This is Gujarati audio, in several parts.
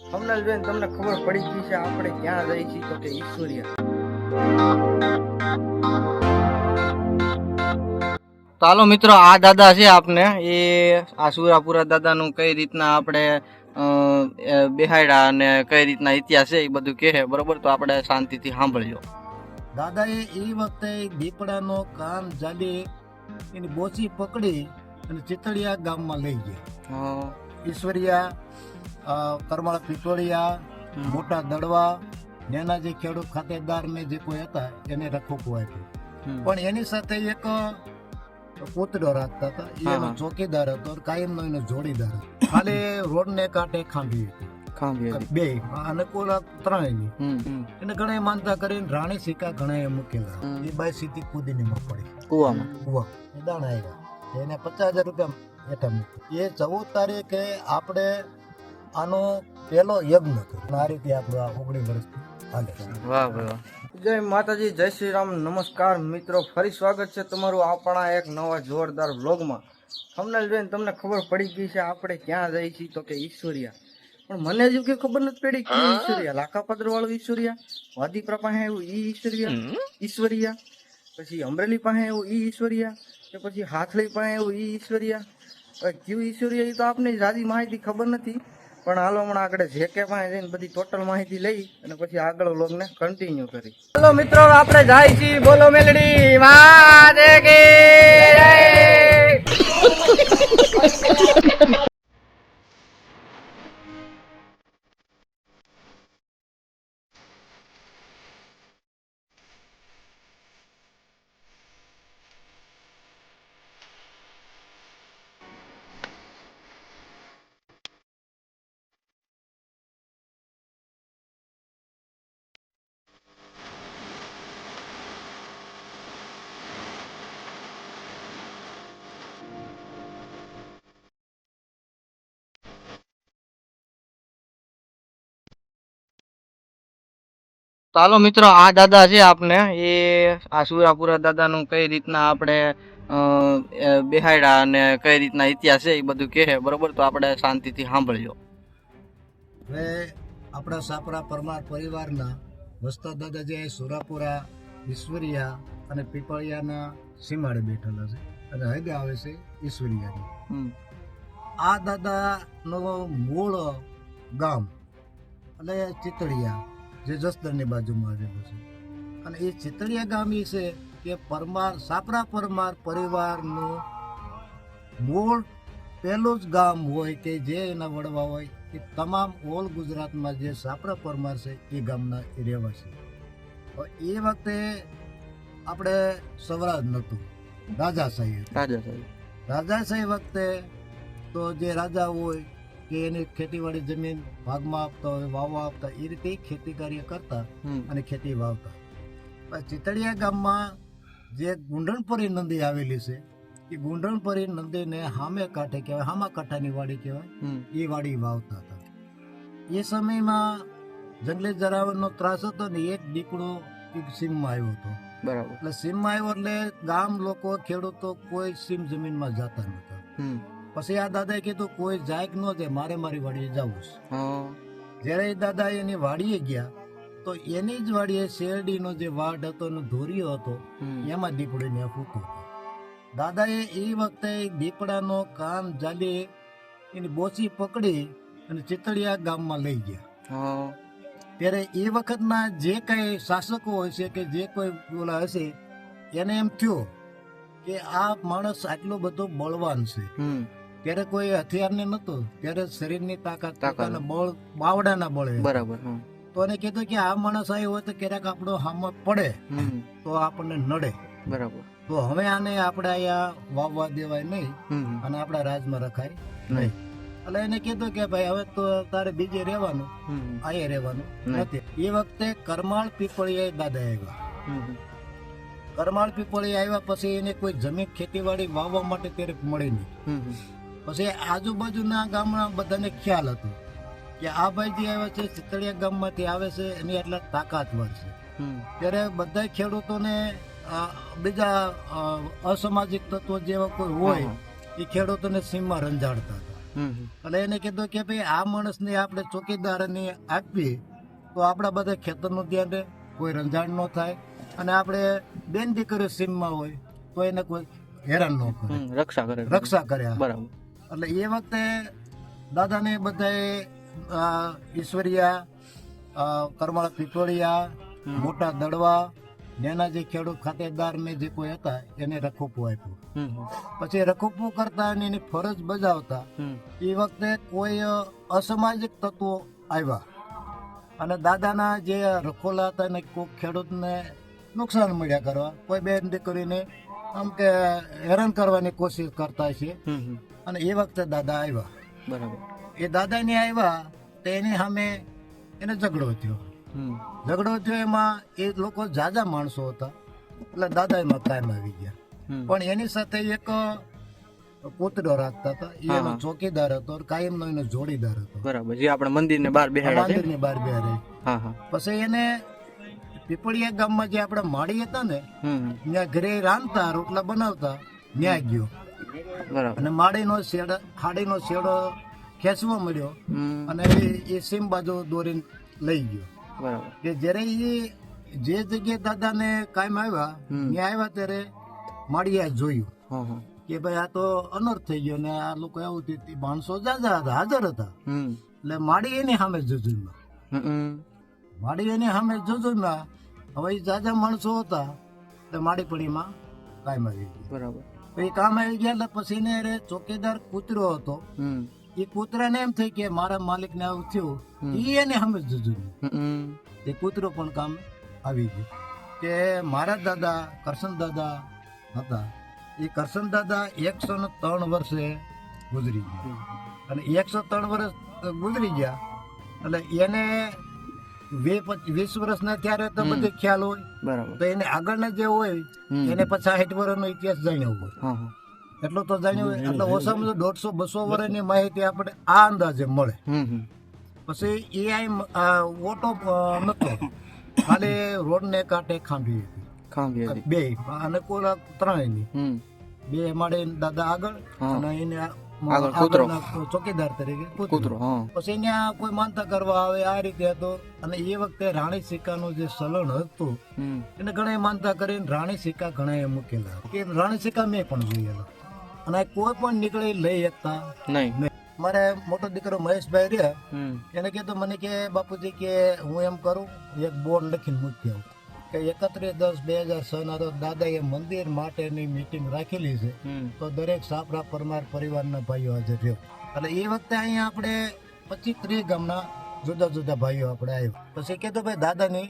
થંબનેલ જોઈને તમને ખબર પડી ગઈ છે આપણે ક્યાં જઈએ છીએ, તો કે ઈશ્વરિયા. તો હાલો મિત્રો, આ દાદા છે આપને એ આ સુરાપુરા દાદાનું કઈ રીતના આપણે બેહાડ્યા અને કઈ રીતના ઇતિહાસ છે એ બધું કહે, બરોબર? તો આપણે શાંતિથી સાંભળજો. દાદાએ એ વખતે દીપડાનો કાન જાડી એની બોચી પકડી અને ચિતળિયા ગામમાં લઈ ગયા. ઈશ્વરિયા, કરમાળ પીપળિયા, મોટા દડવા, નેના જે ખેડૂત ખાતેદાર ને જે કોઈ હતા એને રખોપું આપ્યું. પણ એની સાથે એક પૂતળો રાખતા હતા, એ એનો ચોકીદાર હતો, કાયમનો એનો જોડીદાર હતો. ખાલી રોડ ને કાંઠે ખાંભી હતી, બે અને કુલ ત્રણેયની. એને ઘણા માનતા કરીને રાણી સિક્કા ઘણા મૂકેલા. એ બાઈ સીધી કૂદીને માં પડી કુવા એ દાણા આવ્યા, એને 50,000 રૂપિયા હેઠા મૂક્યું. એ 14 તારીખે આપણે આનો પહેલો યજ્ઞ કર્યો. આ રીતે આપણું આ 19 વર્ષથી હાલે. વાહ વાહ, જય માતાજી, જય શ્રી રામ. નમસ્કાર મિત્રો, ફરી સ્વાગત છે તમારું આપણા એક નવા જોરદાર વ્લોગમાં. થંબનેલ જોઈને તમને ખબર પડી ગઈ છે આપણે ક્યાં જઈએ છીએ, તો કે ઈશ્વરિયા. પણ મને હજુ કે ખબર નથી પડી કે ઈશ્વરિયા, લાખાપત્ર વાળું ઈશ્વરિયા, વાદીપરા પાસે એવું ઈશ્વરિયા, પછી અમરેલી પાસે એવું ઈશ્વરિયા, કે પછી હાથલી પાસે એવું ઈશ્વરિયા. કયું ઈશ્વરિયા એ તો આપને જાજી માહિતી ખબર નથી. પણ હાલો હમણાં આગળ જે કે પાસે જઈને બધી ટોટલ માહિતી લઈ અને પછી આગળ વ્લોગને કન્ટિન્યુ કરી. ચાલો મિત્રો, આપણે જાય છીએ બોલો મેલડી મહાદેવ કી જય. ચાલો મિત્રો, આ દાદા છે આપને એ આ સુરાપુરા દાદાનું કઈ રીતના આપણે બેહાડ્યા અને કઈ રીતના ઇતિહાસ છે એ બધું કહે, બરોબર? તો આપણે શાંતિથી સાંભળજો. હવે આપણા સાપરા પરમાર પરિવારના વસ્તા દાદા જે સુરાપુરા, ઈશ્વરિયા અને પીપળિયાના સીમાડે બેઠેલા છે અને હગે આવે છે ઈશ્વરિયાની. આ દાદાનો મૂળ ગામ એટલે ચિતળિયા, જે જસદણની બાજુમાં આવેલું છે. અને એ ચિતળિયા ગામ એ છે કે પરમાર, સાપરા પરમાર પરિવારનું મૂળ પહેલું જ ગામ હોય કે જે એના વડવા હોય એ તમામ ઓલ ગુજરાતમાં જે સાપરા પરમાર છે એ ગામના એ રહેવાસી. એ વખતે આપણે સ્વરાજ નહોતું, રાજાશાહી હતી. રાજાશાહી વખતે તો જે રાજા હોય કે એની ખેતીવાડી જમીન ભાગમાં આપતા હોય, વાવવા આપતા, એ રીતે ખેતી કાર્ય કરતા અને ખેતી વાવતા. ચિતળિયા ગામમાં જે ગુંડણપરી નદી આવેલી છે, એ ગુંડણપરી નદીને હામે કાંઠે કહેવાય, હામા કાંઠાની વાડી કહેવાય, એ વાડી વાવતા હતા. એ સમયમાં જંગલી જરાવરનો ત્રાસ હતો ને એક દીકડો એક સીમમાં આવ્યો હતો. બરાબર. એટલે સીમમાં આવ્યો એટલે ગામ લોકો, ખેડૂતો કોઈ સીમ જમીનમાં જતા નહોતા. પછી આ દાદાએ કીધું કોઈ જાય કે ન જાય, મારે મારી વાડીએ જવું છે. જ્યારે એ દાદા એની વાડીએ ગયા તો એની જ વાડીએ શેરડીનો જે વાડ હતો એનો ધોરિયો હતો, એમાં દીપડીને ફૂટતો હતો. દાદાએ એ વખતે દીપડાનો કાન જાડી એની બોચી પકડી અને ચિતળિયા ગામમાં લઈ ગયા. ત્યારે એ વખતના જે કઈ શાસકો હોય છે કે જે કોઈ બોલા હશે, એને એમ થયું કે આ માણસ આટલો બધો બળવાન છે. ત્યારે કોઈ હથિયાર ને નતો, ત્યારે શરીરની તાકાત, બળ બાવડાના બળે. બરાબર. તો એને કીધું કે આ માણસ આવ્યો હોય તો ક્યારેક આપણો હામત પડે તો આપણને નડે. બરાબર. તો હવે આને આપણે અહીંયા વાવવા દેવાય નહીં અને આપણા રાજમાં રખાય નહીં. એટલે એને કીધું કે ભાઈ હવે તો તારે બીજે રહેવાનું, અહીંયા રહેવાનું નથી. એ વખતે કરમાળ પીપળિયા દાદા આવ્યા. કરમાળ પીપળિયા આવ્યા પછી એને કોઈ જમીન ખેતીવાડી વાવવા માટે ત્યારે મળી નહીં. પછી આજુબાજુના ગામના બધાને ખ્યાલ હતો કે આ ભાઈ જે આવે છે ચિતળિયા ગામમાંથી આવે છે, એની એટલા તાકાતવર છે. ત્યારે બધા ખેડૂતોને બીજા અસામાજિક તત્વો જેવા કોઈ હોય એ ખેડૂતોને સીમમાં રંજાડતા હતા. એટલે એને કીધું કે ભાઈ આ માણસને આપણે ચોકીદારની આપવી તો આપણા બધા ખેતરનું ધ્યાન રહે, કોઈ રંજાણ ન થાય અને આપણે બેન દીકરીઓ સીમમાં હોય તો એને કોઈ હેરાન ન કરે, રક્ષા કર્યા. બરાબર. એટલે એ વખતે દાદાને બધાએ ઈશ્વરિયા, કરમાળા પીપળિયા, મોટા દડવા, નેના જે ખેડૂત ખાતેદાર ને જે કોઈ હતા એને રખોપું આપ્યું. પછી રખોપું કરતા અને એની ફરજ બજાવતા એ વખતે કોઈ અસામાજિક તત્વો આવ્યા અને દાદાના જે રખોલા હતા ને કોઈ ખેડૂતને નુકસાન મળ્યા કરવા, કોઈ બેન દીકરીને આમ કે હેરાન કરવાની કોશિશ કરતા છે. અને એ વખતે દાદા આવ્યા. બરાબર. એ દાદાને આવ્યા તો એની સામે એને ઝઘડો થયો. એમાં એ લોકો જાજા માણસો હતા એટલે દાદા એમાં કાયમ આવી ગયા. પણ એની સાથે એક કૂતરો રાખતા હતા, એ એનો ચોકીદાર હતો, કાયમનો એનો જોડીદાર હતો. બરાબર. જે આપણે મંદિરની બહાર બેહાડ્યા છે. મંદિરની બહાર બેહાડે. પછી એને પીપળિયા ગામમાં જે આપણે માળી હતા ને ત્યાં ઘરે રાંધતા, રોટલા બનાવતા, ત્યાં ગયો. બરાબર. અને માળીનો શેડો, હાડીનો શેડો ખેંચવા મળ્યો અને એ સીમ બાજુ દોરીને લઈ ગયો. બરાબર. કે જ્યારે એ જે જગ્યાએ દાદાને કાયમ આવ્યા ત્યાં આવ્યા ત્યારે માળીએ જોયું કે ભાઈ આ તો અનર્થ થઈ ગયો ને આ લોકો એવું થયું, માણસો જાજા હતા, હાજર હતા. એટલે માળી એની સામે જજુમાં, માળી એની સામે જજુમાં. હવે એ જાજા માણસો હતા એટલે માળી પણ એમાં કાયમ આવી ગઈ. બરાબર. એ કામ આવી ગયા એટલે પછી એને ચોકીદાર કૂતરો હતો, એ કૂતરાને એમ થઈ કે મારા માલિક ને આવું થયું, એને સમજ જજું. એ કૂતરો પણ કામ આવી ગયો કે મારા દાદા કરશન દાદા હતા, એ કરશન દાદા 103 વર્ષે ગુજરી ગયા. અને 103 વર્ષ ગુજરી ગયા એટલે એને 20 વર્ષના ત્યારે તો બધે ખ્યાલ હોય. બરાબર. તો એને આગળના જે હોય એને 60 વર્ષનો ઇતિહાસ જાણ્યો હોય, એટલો તો જાણ્યો હોય. એટલે ઓછામાં 150-200 વર્ષની માહિતી આપણે આ અંદાજે મળે. પછી એ ઓટો નતો, ખાલી રોડ ને કાંઠે ખાંભી હતી, બે અને કોલા ત્રણેયની બે માળે દાદા આગળ અને એને ચોકીદાર તરીકે કૂતરો. પછી ત્યાં કોઈ માનતા કરવા આવે આ રીતે હતો. અને એ વખતે રાણી સિક્કાનું જે ચલણ હતું એને ઘણા માનતા કરીને રાણી સિક્કા ઘણા મૂકેલા કે રાણી સિક્કા મેં પણ જોયેલા. અને કોઈ પણ નીકળી લઈ શકતા નહીં. મારે મોટો દીકરો મહેશભાઈ રહ્યા, એને કીધું મને કે બાપુજી કે હું એમ કરું, એક બોર્ડ લખીને મૂકી આવું કે 31/10/2006 ના રોજ દાદાએ મંદિર માટેની મીટિંગ રાખેલી છે, તો દરેક સાપરા પરમાર પરિવારના ભાઈઓ હાજર રહ્યો. એટલે એ વખતે અહીંયા આપણે 25-30 ગામના જુદા જુદા ભાઈઓ આપણે આવ્યા. પછી કીધું ભાઈ દાદાની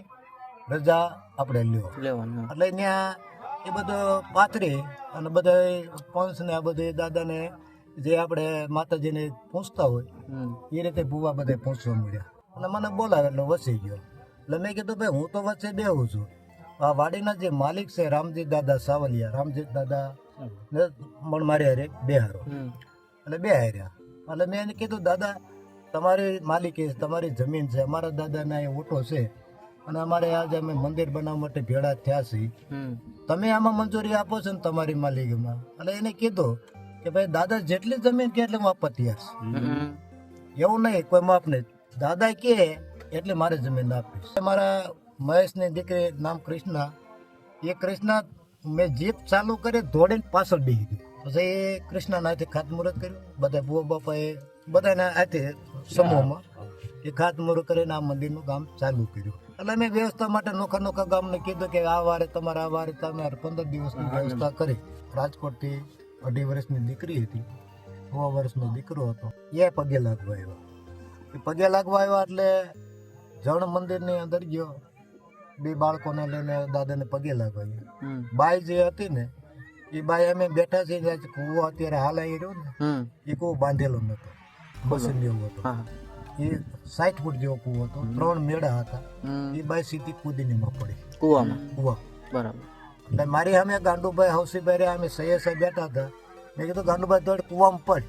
રજા આપણે લેવાની. એટલે ત્યાં એ બધું પાથરી અને બધા પંચ ને આ બધું દાદાને જે આપણે માતાજીને પૂછતા હોય એ રીતે ભૂવા બધા પૂછવા મળ્યા. અને મને બોલાવે એટલે વસી ગયો. એટલે મેં કીધું ભાઈ હું તો વચ્ચે બેહું છું, આ વાડીના જે માલિક છે રામજી દાદા સાવલિયા, રામજી દાદા મણ મારી હારે બેહારો. એટલે બે હાર્યા. એટલે મેં એને કીધું દાદા તમારી માલિકી, તમારી જમીન છે, અમારા દાદાના એ ઓટો છે અને અમારે આજે અમે મંદિર બનાવવા માટે ભેળા થયા છીએ, તમે આમાં મંજૂરી આપો છો ને તમારી માલિકીમાં. એટલે એને કીધું કે ભાઈ દાદા જેટલી જમીન કે એટલે હું આપવા તૈયાર છું, એવું નહીં કોઈ માપ નહીં, દાદા કે એટલે મારે જમીન આપીશ. મારા મહેશની દીકરી નામ કૃષ્ણા, એ કૃષ્ણા મેં જીપ ચાલુ કરી દોડીને પાછળ બેસી ગઈ. પછી એ કૃષ્ણાના હાથે ખાતમુહૂર્ત કર્યું, બધા બુઆ બાપાએ બધાના હાથે સમૂહમાં એ ખાતમુહૂર્ત કરીને આ મંદિરનું કામ ચાલુ કર્યું. એટલે મેં વ્યવસ્થા માટે નોખા નોખા ગામને કીધું કે આ વારે તમારે આ વારે તમે 15 દિવસની વ્યવસ્થા કરી. રાજકોટથી 2.5 વર્ષની દીકરી હતી, 6 વર્ષનો દીકરો હતો, એ પગે લાગવા આવ્યા. એ પગે લાગવા આવ્યા એટલે જણ મંદિરની અંદર ગયો, 2 બાળકોને લઈને દાદાને પગે લાગવા ગયા. બાઈ જે હતી ને એ બાઈ અમે બેઠા છીએ, કૂવો અત્યારે હાલ આવી રહ્યો ને એ કૂવો બાંધેલો નતો, બસન જેવો હતો. એ 60 ફૂટ જેવો કૂવો હતો, 3 મેળા હતા. એ બાઈ સીધી કૂદીને માં પડી કૂવા. બરાબર. એટલે મારી સામે ગાંડુભાઈ હવસીભાઈ અમે સૈયદ સાહેબ બેઠા હતા. મેં કીધું ગાંડુભાઈ દોડ કૂવામાં પડ.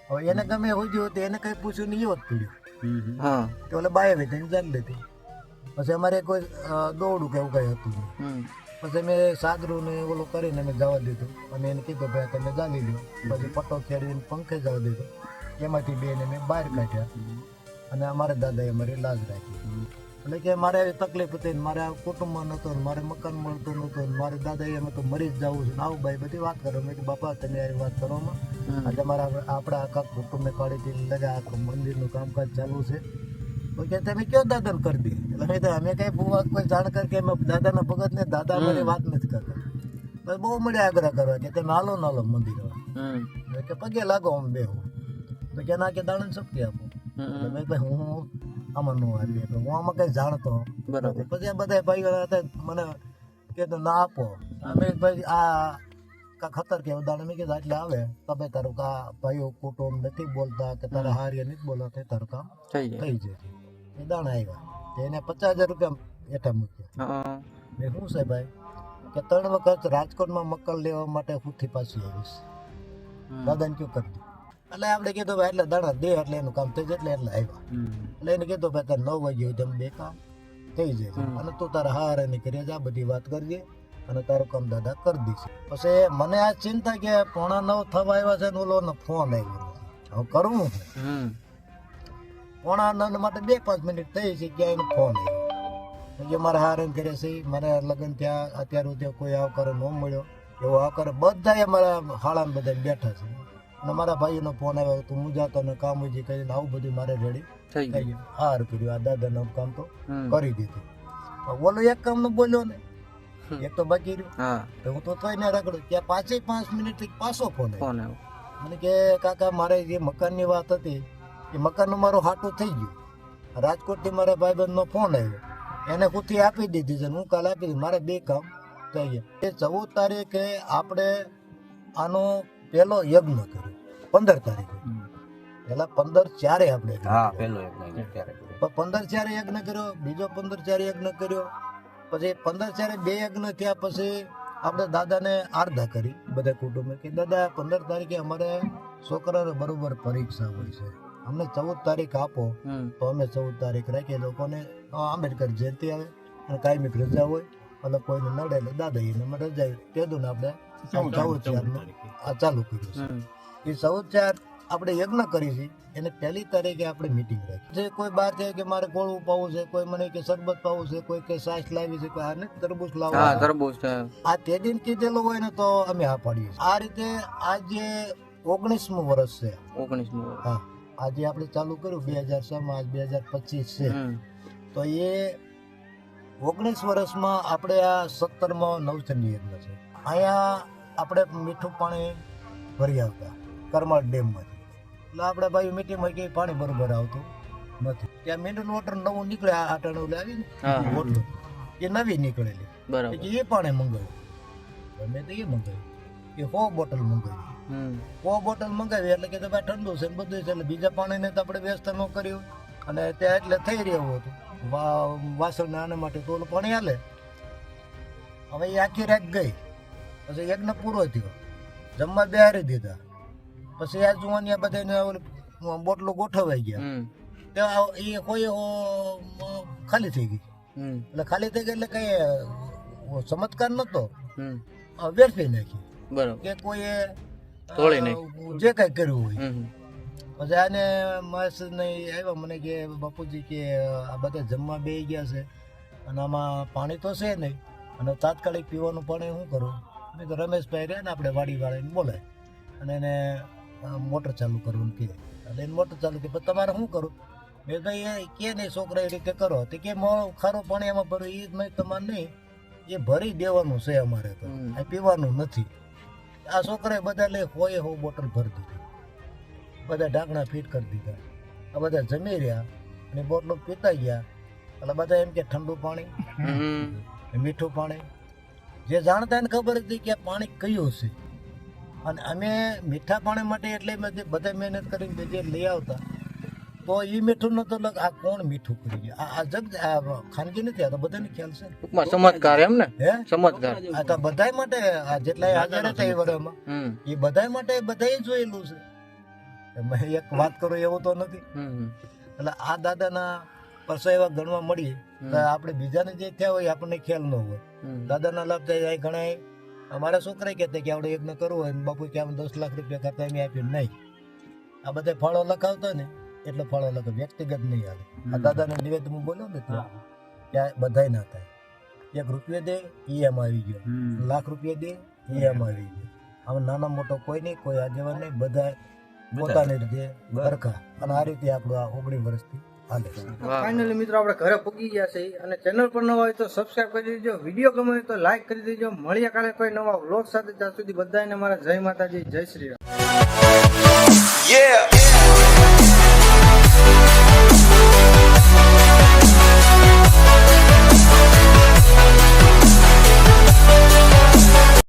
હવે એને ગમે હોય ગયું તો એને કઈ પૂછ્યું નહીં, એવો જ પડ્યો. તો એટલે બાય વેચાઈને જાગ લેતી. પછી અમારે કોઈ દોડું કે એવું કઈ હતું નહીં. પછી મેં સાદરું ને ઓલું કરીને મેં જવા દીધું અને એને કીધું ભાઈ તમે ચાલી લો. પછી પટ્ટો ખેડીને પંખે જવા દીધો. એમાંથી બેને મેં બહાર કાઢ્યા અને અમારા દાદાએ મારી લાજ રાખી. એટલે કે મારે આવી તકલીફ હતી ને મારે કુટુંબમાં નહોતો ને મારે મકાન મળતું નહોતું ને મારે દાદાએ એમ તો મરી જ જવું છે ને આવું ભાઈ બધી વાત કરો. મેં કીધું બાપા તમે આવી વાત કરવામાં આજે મારા આપણા આખા કુટુંબને કાઢી લગા આખું મંદિરનું કામકાજ ચાલુ છે. તો કે તમે કયો દાદાને કરી દી. એટલે મેં તો અમે કઈ બહુ કોઈ જાણકાર કે અમે દાદાના ભગત ને દાદા અમારી વાત નથી કરતા. પછી બહુ મળે આગ્રહ કરવા કે તમે હાલો નાલો મંદિર કે પગે લાગો આમ બેહું. તો કે ના કે દાણા શક્તિ આપો. એટલે મેં ભાઈ હું આમાં નો આવી હું આમાં કઈ જાણતો. પછી આ બધા ભાઈઓ હતા મને કે ના આપો. અમે ભાઈ આ ખતર કે દાણા મેં કીધું એટલે આવે તમે તારું કા ભાઈઓ કુટુંબ નથી બોલતા કે તારા હારીએ નથી બોલતા તારું કામ થઈ જાય. એ દાણા આવ્યા એને 50,000 રૂપિયા એઠા મૂક્યા. મેં શું છે ભાઈ કે 3 વખત રાજકોટમાં મક્કલ લેવા માટે હુંથી પાછી આવીશ દાદાને કયું કરી દઉં. એટલે આપણે કીધું ભાઈ એટલે દાણા દે એટલે એનું કામ થઈ જાય એટલે આવ્યા. એટલે એને કીધું ભાઈ તારે 9 વાગ્યે તમે બે કામ થઈ જાય અને તું તારા હાર એની કરી આ બધી વાત કરજે અને તારું કામ દાદા કરી દઈશ. પછી મને આ ચિંતા કે 8:45 થવા આવ્યા છે ને ઓલો ફોન આવ્યો હવે કરવું છે. 8:45 માટે 2-5 મિનિટ થઈ છે ક્યાં એનો ફોન આવ્યો. મારા હારણ કરે છે મારા લગ્ન ત્યાં અત્યાર સુધી કોઈ આવકારો ન મળ્યો એવો આવકારો બધા મારા હાળામાં બધા બેઠા છે. અને મારા ભાઈનો ફોન આવ્યો તું મુજાતો ને કામ ઉજી કરીને આવું બધું મારે રેડી થઈ ગયું. હાર કર્યું આ દાદાનું કામ તો કરી દીધું. ઓલો એક કામ નું બોલ્યો ને એક તો બાકી રહ્યું તો હું તો તોય ના રાખડું ત્યાં 5 મિનિટ થી પાછો ફોન આવ્યો. મને કે કાકા મારે જે મકાનની વાત હતી એ મકાનનું મારું હાટું થઈ ગયું. રાજકોટથી મારા ભાઈબંધનો ફોન આવ્યો એને ખુદથી આપી દીધી છે હું કાલે આપી દીધી મારે 2 કામ થઈ ગયા. એ 14 તારીખે આપણે આનો પહેલો યજ્ઞ કર્યો 15 તારીખે. પેલા 15/4 આપણે 15/4 યજ્ઞ કર્યો બીજો 15/4 યજ્ઞ કર્યો. પછી 15/4 2 યજ્ઞ થયા પછી આપણે દાદાને આરાધના કરી બધા કુટુંબે કે દાદા 15 તારીખે અમારે છોકરાને બરોબર પરીક્ષા હોય છે અમને 14 તારીખ આપો તો અમે 14 તારીખ રાખીએ. લોકોને આંબેડકર જયંતિ આવે અને કાયમિક રજા હોય અને કોઈને નડે એટલે દાદા એને રજા તેદું આપણે 14/4 આ ચાલુ કર્યું છે. એ 14/4 આપણે યજ્ઞ કરી છે એને 1 તારીખે આપણે મીટિંગ રાખી. જે કોઈ બહાર છે કે મારે ગોળવું પાવું છે કોઈ મને કે શરબત પાવું છે કોઈ કે છાશ લાવી છે કોઈ આને તરબૂચ લાવવું આ તે દિન કીધેલું હોય ને તો અમે આ પાડીએ. આ રીતે આજે 19મું વર્ષ છે. 19મું હા આજે આપણે ચાલુ કર્યું 2006 માં આજ 2025 છે તો એ 19 વર્ષમાં આપણે આ 17મો નવચંડી યજ્ઞ છે. અહીંયા આપણે મીઠું પાણી ભરી આવતા કરમાળ ડેમમાંથી. એટલે આપણે ભાઈ મીટિંગમાં કે પાણી બરોબર આવતું નથી. ત્યાં મિનરલ વોટર નવું નીકળે આ ટાણું આવી ને બોટલો એ નવી નીકળેલી એ પાણી મંગાવ્યું મેં તો એ મંગાવ્યું એ 100 બોટલ મંગાવી 100 બોટલ મંગાવી એટલે કે ભાઈ ઠંડુ છે બધું છે એટલે બીજા પાણીને તો આપણે વ્યવસ્થા ન કર્યું અને ત્યાં એટલે થઈ રહ્યું હતું વાસણ આના માટે તો ઓલું પાણી હાલે. હવે એ આખી રાત ગઈ પછી યજ્ઞ પૂરો થયો જમવા બેહારી દીધા. પછી આ જુવાનિયા બધાને બોટલો ગોઠવાઈ ગયા ત્યાં એ કોઈ ખાલી થઈ ગઈ. એટલે ખાલી થઈ ગઈ એટલે કઈ ચમત્કાર નતો વેરફી નાખી કે કોઈએ જે કઈ કર્યું હોય. પછી આને માસ નહીં આવ્યા મને કે બાપુજી કે આ બધા જમવા બે ગયા છે અને આમાં પાણી તો છે નહીં અને તાત્કાલિક પીવાનું પાણી શું કરું. મેં તો રમેશભાઈ રહ્યા ને આપણે વાડી વાળાને બોલાય અને એને મોટર ચાલુ કરવાનું કહે એટલે એને મોટર ચાલુ કે તમારે શું કરું. મેં ભાઈ એ કે નહીં છોકરા એ રીતે કરો તો કે ખારું પાણી એમાં ભરું એ મેં તમારે નહીં એ ભરી દેવાનું છે અમારે તો આ પીવાનું નથી. આ છોકરાએ બધા લઈ 100 બોટલ ભરી દીધી બધા ઢાંકણા ફીટ કરી દીધા. આ બધા જમી રહ્યા અને બોટલો પીતા ગયા એટલે બધા એમ કે ઠંડુ પાણી મીઠું પાણી જે જાણતા ને ખબર હતી કે આ પાણી કયું છે. અને અમે મીઠા પાણી માટે એટલે બધા મહેનત કરીને જે લઈ આવતા તો એ મીઠું નતો આ કોણ મીઠું કરી ગયા આ જગ ખાનગી નથી આ તો બધાને ખ્યાલ છે ચમત્કાર એમ ને હે ચમત્કાર આ તો બધા માટે આ જેટલા હાજર હતા એ વર્ષમાં એ બધા માટે બધાએ જોયેલું છે. એક વાત કરું એવું તો નથી. એટલે આ દાદાના પરસેવા ગણવા મળીએ તો આપણે બીજાને જે થયા હોય આપણને ખ્યાલ ન હોય દાદાના લાભ થાય અહીં ઘણા અમારા છોકરા કહેતા કે આપણે યજ્ઞ કરવું હોય ને બાપુ કે આમ 10 લાખ રૂપિયા કરતા એમ આપ્યું નહીં. આ બધા ફળો લખાવતા ને એટલે ફળો લખે, વ્યક્તિગત નહીં હાલે. આ દાદાને નિવેદન હું બોલ્યો ને ત્યાં બધાય ના થાય. 1 રૂપિયો દે ઈ એમ આવી ગયો, લાખ રૂપિયા દે ઈ એમ આવી ગયો. આમ નાના મોટો કોઈ નહીં, કોઈ આગેવાન નહીં, બધા પોતાની રીતે સરખા. અને આ રીતે આપણું આ 19 વર્ષથી હાલે. ફાઇનલી મિત્રો આપણે ઘરે પૂગી ગયા છે અને ચેનલ પર નવા હોય તો સબસ્ક્રાઇબ કરી દેજો, વિડીયો ગમે હોય તો લાઈક કરી દેજો. મળીએ કાલે કોઈ નવા વ્લોગ સાથે. ત્યાં સુધી બધાને મારા જય માતાજી, જય શ્રી રામ.